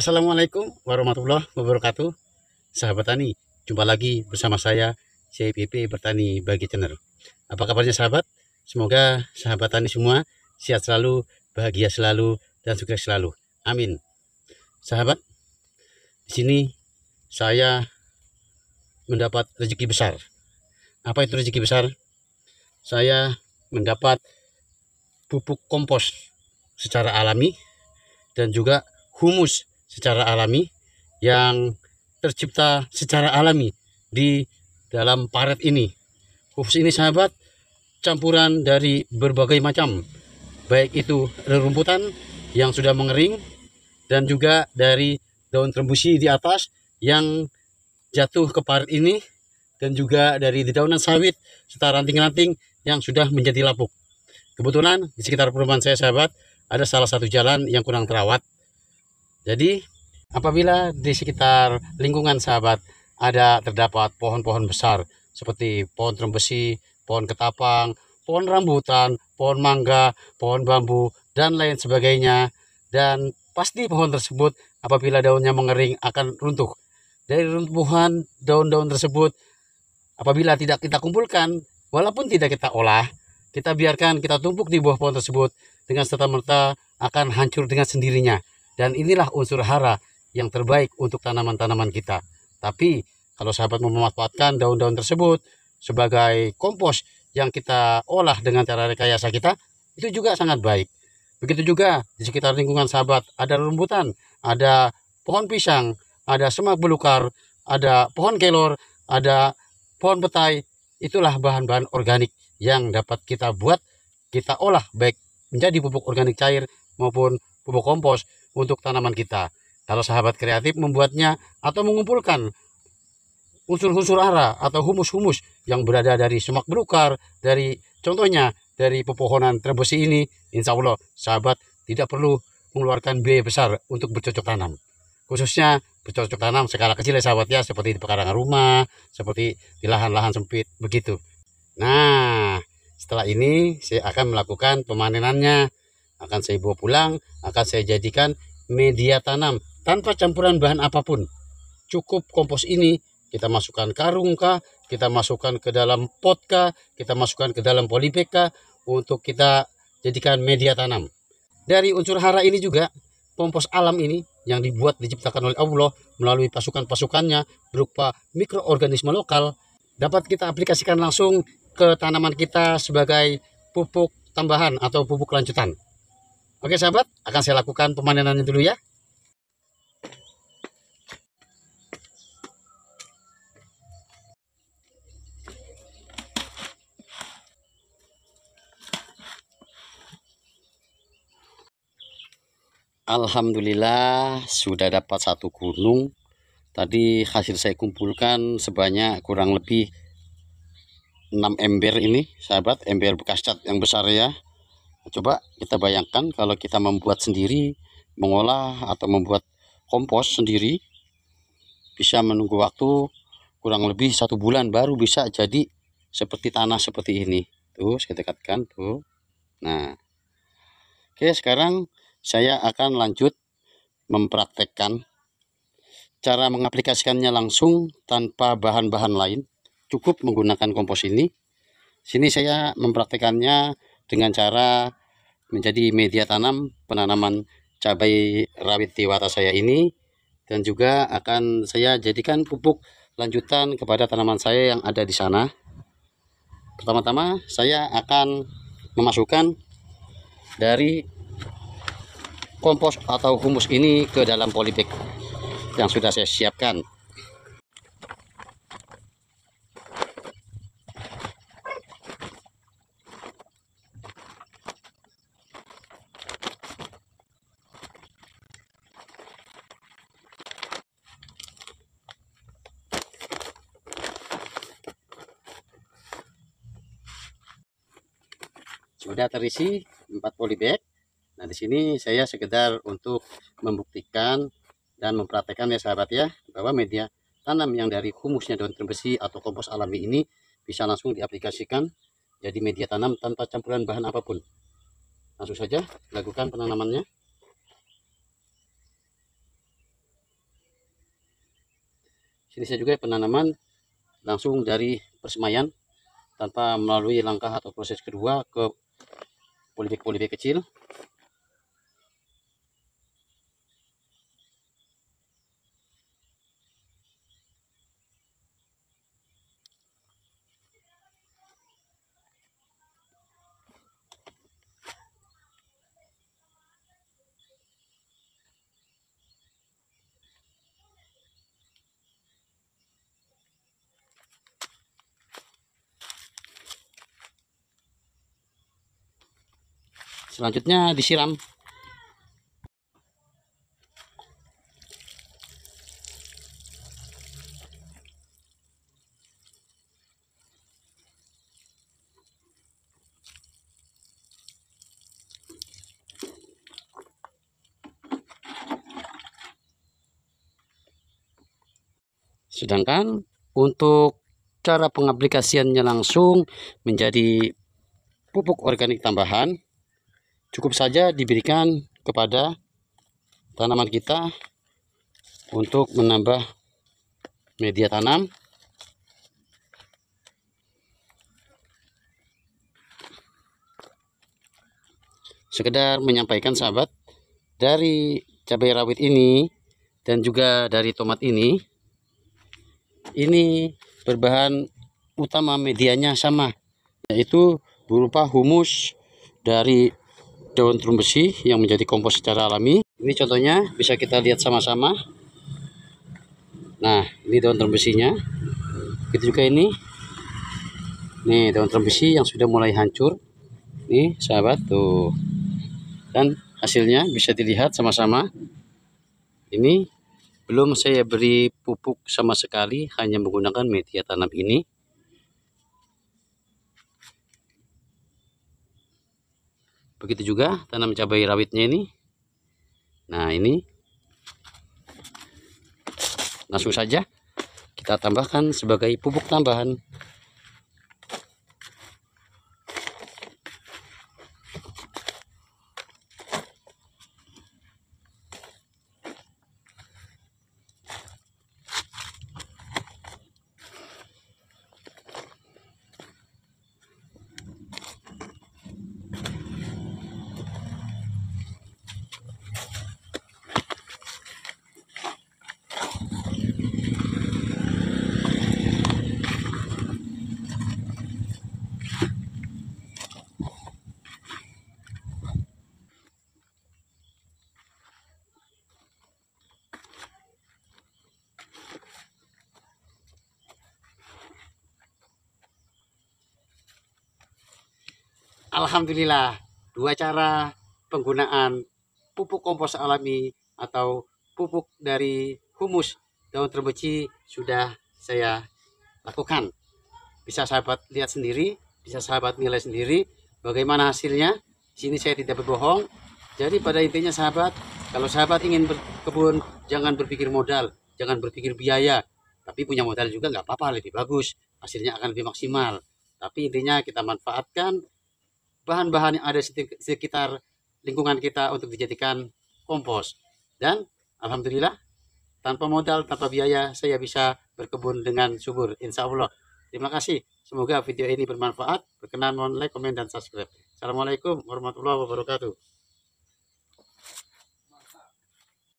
Assalamualaikum warahmatullahi wabarakatuh. Sahabat tani, jumpa lagi bersama saya CPP Bertani Bagi Channel. Apa kabarnya sahabat? Semoga sahabat tani semua sehat selalu, bahagia selalu, dan sukses selalu. Amin. Sahabat, di sini saya mendapat rezeki besar. Apa itu rezeki besar? Saya mendapat pupuk kompos secara alami dan juga humus secara alami yang tercipta secara alami di dalam paret ini. Humus ini sahabat campuran dari berbagai macam, baik itu rerumputan yang sudah mengering dan juga dari daun trembusi di atas yang jatuh ke paret ini, dan juga dari dedaunan sawit serta ranting-ranting yang sudah menjadi lapuk. Kebetulan di sekitar perumahan saya sahabat ada salah satu jalan yang kurang terawat. Jadi apabila di sekitar lingkungan sahabat terdapat pohon-pohon besar seperti pohon trembesi, pohon ketapang, pohon rambutan, pohon mangga, pohon bambu, dan lain sebagainya, dan pasti pohon tersebut apabila daunnya mengering akan runtuh. Dari runtuhan daun-daun tersebut, apabila tidak kita kumpulkan, walaupun tidak kita olah, kita biarkan, kita tumpuk di bawah pohon tersebut, dengan serta-merta akan hancur dengan sendirinya. Dan inilah unsur hara yang terbaik untuk tanaman-tanaman kita. Tapi kalau sahabat mau memanfaatkan daun-daun tersebut sebagai kompos yang kita olah dengan cara rekayasa kita, itu juga sangat baik. Begitu juga di sekitar lingkungan sahabat ada rambutan, ada pohon pisang, ada semak belukar, ada pohon kelor, ada pohon petai. Itulah bahan-bahan organik yang dapat kita buat, kita olah baik menjadi pupuk organik cair maupun pupuk kompos untuk tanaman kita. Kalau sahabat kreatif membuatnya atau mengumpulkan unsur-unsur hara atau humus-humus yang berada dari semak belukar, dari contohnya dari pepohonan trembesi ini, insya Allah sahabat tidak perlu mengeluarkan biaya besar untuk bercocok tanam. Khususnya bercocok tanam skala kecil ya sahabat ya, seperti di pekarangan rumah, seperti di lahan-lahan sempit begitu. Nah, setelah ini saya akan melakukan pemanenannya, akan saya bawa pulang, akan saya jadikan media tanam tanpa campuran bahan apapun. Cukup kompos ini kita masukkan karung kah, kita masukkan ke dalam pot kah, kita masukkan ke dalam polybag kah, untuk kita jadikan media tanam. Dari unsur hara ini juga, kompos alam ini yang diciptakan oleh Allah melalui pasukan-pasukannya berupa mikroorganisme lokal, dapat kita aplikasikan langsung ke tanaman kita sebagai pupuk tambahan atau pupuk lanjutan. Oke sahabat, akan saya lakukan pemanenannya dulu ya. Alhamdulillah sudah dapat satu gunung. Tadi hasil saya kumpulkan sebanyak kurang lebih 6 ember ini sahabat, ember bekas cat yang besar ya. Coba kita bayangkan kalau kita membuat sendiri, mengolah atau membuat kompos sendiri, bisa menunggu waktu kurang lebih 1 bulan baru bisa jadi seperti tanah seperti ini. Tuh saya dekatkan tuh. Nah, oke, sekarang saya akan lanjut mempraktekkan cara mengaplikasikannya langsung tanpa bahan-bahan lain, cukup menggunakan kompos ini. Sini saya mempraktekannya dengan cara menjadi media tanam penanaman cabai rawit dewata saya ini, dan juga akan saya jadikan pupuk lanjutan kepada tanaman saya yang ada di sana. Pertama-tama saya akan memasukkan dari kompos atau humus ini ke dalam polybag yang sudah saya siapkan. Sudah terisi 4 polybag. Nah, di sini saya sekedar untuk membuktikan dan mempraktekkan ya sahabat ya, bahwa media tanam yang dari humusnya daun trembesi atau kompos alami ini bisa langsung diaplikasikan jadi media tanam tanpa campuran bahan apapun. Langsung saja lakukan penanamannya. Sini saya juga penanaman langsung dari persemaian tanpa melalui langkah atau proses kedua ke polybag kecil. Selanjutnya disiram. Sedangkan untuk cara pengaplikasiannya langsung menjadi pupuk organik tambahan, cukup saja diberikan kepada tanaman kita untuk menambah media tanam. Sekedar menyampaikan sahabat, dari cabai rawit ini dan juga dari tomat ini berbahan utama medianya sama, yaitu berupa humus dari daun terumbu besi yang menjadi kompos secara alami. Ini contohnya bisa kita lihat sama-sama. Nah, ini daun terumbu besinya. Begitu juga ini. Nih, daun terumbu besi yang sudah mulai hancur. Nih, sahabat, tuh. Dan hasilnya bisa dilihat sama-sama. Ini belum saya beri pupuk sama sekali, hanya menggunakan media tanam ini. Begitu juga tanam cabai rawitnya ini. Nah, ini langsung saja kita tambahkan sebagai pupuk tambahan. Alhamdulillah, dua cara penggunaan pupuk kompos alami atau pupuk dari humus daun terumbu besi sudah saya lakukan. Bisa sahabat lihat sendiri, bisa sahabat nilai sendiri bagaimana hasilnya. Di sini saya tidak berbohong. Jadi pada intinya sahabat, kalau sahabat ingin berkebun, jangan berpikir modal, jangan berpikir biaya, tapi punya modal juga nggak apa-apa, lebih bagus, hasilnya akan lebih maksimal. Tapi intinya kita manfaatkan bahan-bahan yang ada di sekitar lingkungan kita untuk dijadikan kompos. Dan alhamdulillah, tanpa modal, tanpa biaya, saya bisa berkebun dengan subur, insya Allah. Terima kasih. Semoga video ini bermanfaat. Berkenan mohon like, komen, dan subscribe. Assalamualaikum warahmatullahi wabarakatuh.